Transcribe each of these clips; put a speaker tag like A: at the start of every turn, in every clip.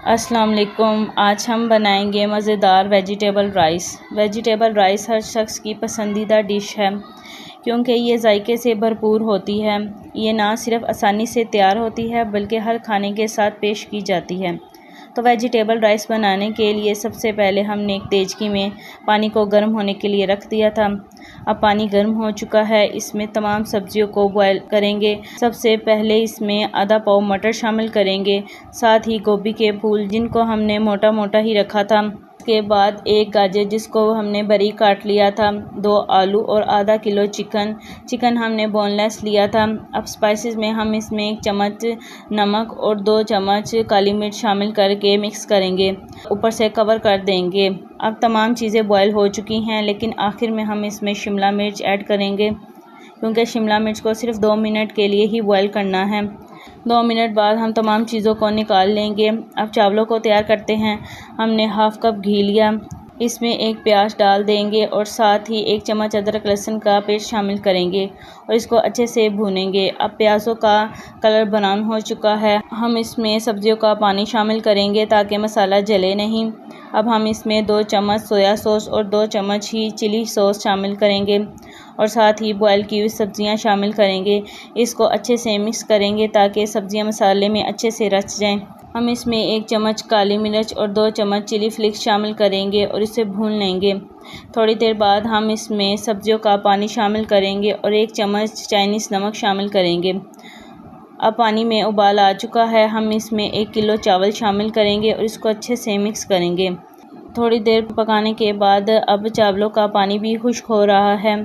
A: अस्सलाम वालेकुम। आज हम बनाएंगे मज़ेदार वेजिटेबल राइस। वेजिटेबल राइस हर शख्स की पसंदीदा डिश है क्योंकि ये जायके से भरपूर होती है। ये ना सिर्फ आसानी से तैयार होती है बल्कि हर खाने के साथ पेश की जाती है। तो वेजिटेबल राइस बनाने के लिए सबसे पहले हमने एक देचकी में पानी को गर्म होने के लिए रख दिया था। अब पानी गर्म हो चुका है, इसमें तमाम सब्जियों को बॉयल करेंगे। सबसे पहले इसमें आधा पाव मटर शामिल करेंगे, साथ ही गोभी के फूल जिनको हमने मोटा मोटा ही रखा था। उसके बाद एक गाजर जिसको हमने बारीक काट लिया था, 2 आलू और आधा किलो चिकन हमने बोनलेस लिया था। अब स्पाइसेस में हम इसमें 1 चम्मच नमक और 2 चम्मच काली मिर्च शामिल करके मिक्स करेंगे, ऊपर से कवर कर देंगे। अब तमाम चीज़ें बॉयल हो चुकी हैं, लेकिन आखिर में हम इसमें शिमला मिर्च ऐड करेंगे क्योंकि शिमला मिर्च को सिर्फ 2 मिनट के लिए ही बॉयल करना है। 2 मिनट बाद हम तमाम चीज़ों को निकाल लेंगे। अब चावलों को तैयार करते हैं। हमने हाफ़ कप घी लिया, इसमें एक प्याज डाल देंगे और साथ ही 1 चम्मच अदरक लहसुन का पेस्ट शामिल करेंगे और इसको अच्छे से भूनेंगे। अब प्याज़ों का कलर ब्राउन हो चुका है, हम इसमें सब्जियों का पानी शामिल करेंगे ताकि मसाला जले नहीं। अब हम इसमें 2 चम्मच सोया सॉस और 2 चम्मच ही चिली सॉस शामिल करेंगे और साथ ही बॉयल की हुई सब्जियां शामिल करेंगे। इसको अच्छे से मिक्स करेंगे ताकि सब्जियां मसाले में अच्छे से रच जाएं। हम इसमें 1 चम्मच काली मिर्च और 2 चम्मच चिली फ्लेक्स शामिल करेंगे और इसे भून लेंगे। थोड़ी देर बाद हम इसमें सब्जियों का पानी शामिल करेंगे और 1 चम्मच चाइनीज़ नमक शामिल करेंगे। अब पानी में उबाल आ चुका है, हम इसमें 1 किलो चावल शामिल करेंगे और इसको अच्छे से मिक्स करेंगे। थोड़ी देर पकाने के बाद अब चावलों का पानी भी खुश्क हो रहा है।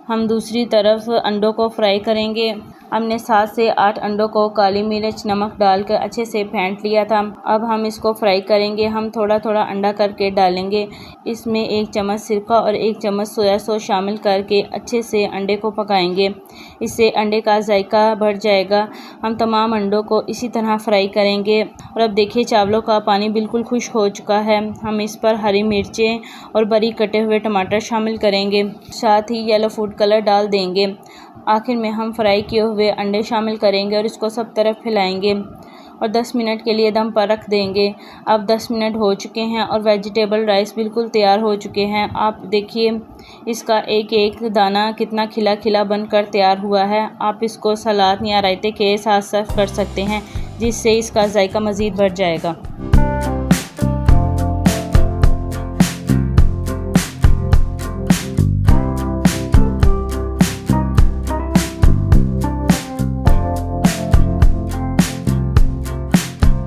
A: हम दूसरी तरफ अंडों को फ्राई करेंगे। हमने 7 से 8 अंडों को काली मिर्च नमक डालकर अच्छे से फेंट लिया था। अब हम इसको फ्राई करेंगे। हम थोड़ा थोड़ा अंडा करके डालेंगे। इसमें 1 चम्मच सिरका और 1 चम्मच सोया सॉस शामिल करके अच्छे से अंडे को पकाएंगे। इससे अंडे का जायका बढ़ जाएगा। हम तमाम अंडों को इसी तरह फ्राई करेंगे। और अब देखिए चावलों का पानी बिल्कुल खुश्क हो चुका है। हम इस पर हरी मिर्चें और बारीक कटे हुए टमाटर शामिल करेंगे, साथ ही येलो फूड कलर डाल देंगे। आखिर में हम फ्राई किए हुए अंडे शामिल करेंगे और इसको सब तरफ फैलाएंगे और 10 मिनट के लिए दम पर रख देंगे। अब 10 मिनट हो चुके हैं और वेजिटेबल राइस बिल्कुल तैयार हो चुके हैं। आप देखिए इसका एक एक दाना कितना खिला खिला बनकर तैयार हुआ है। आप इसको सलाद या रायते के साथ सर्व कर सकते हैं, जिससे इसका जायका मज़ीद बढ़ जाएगा।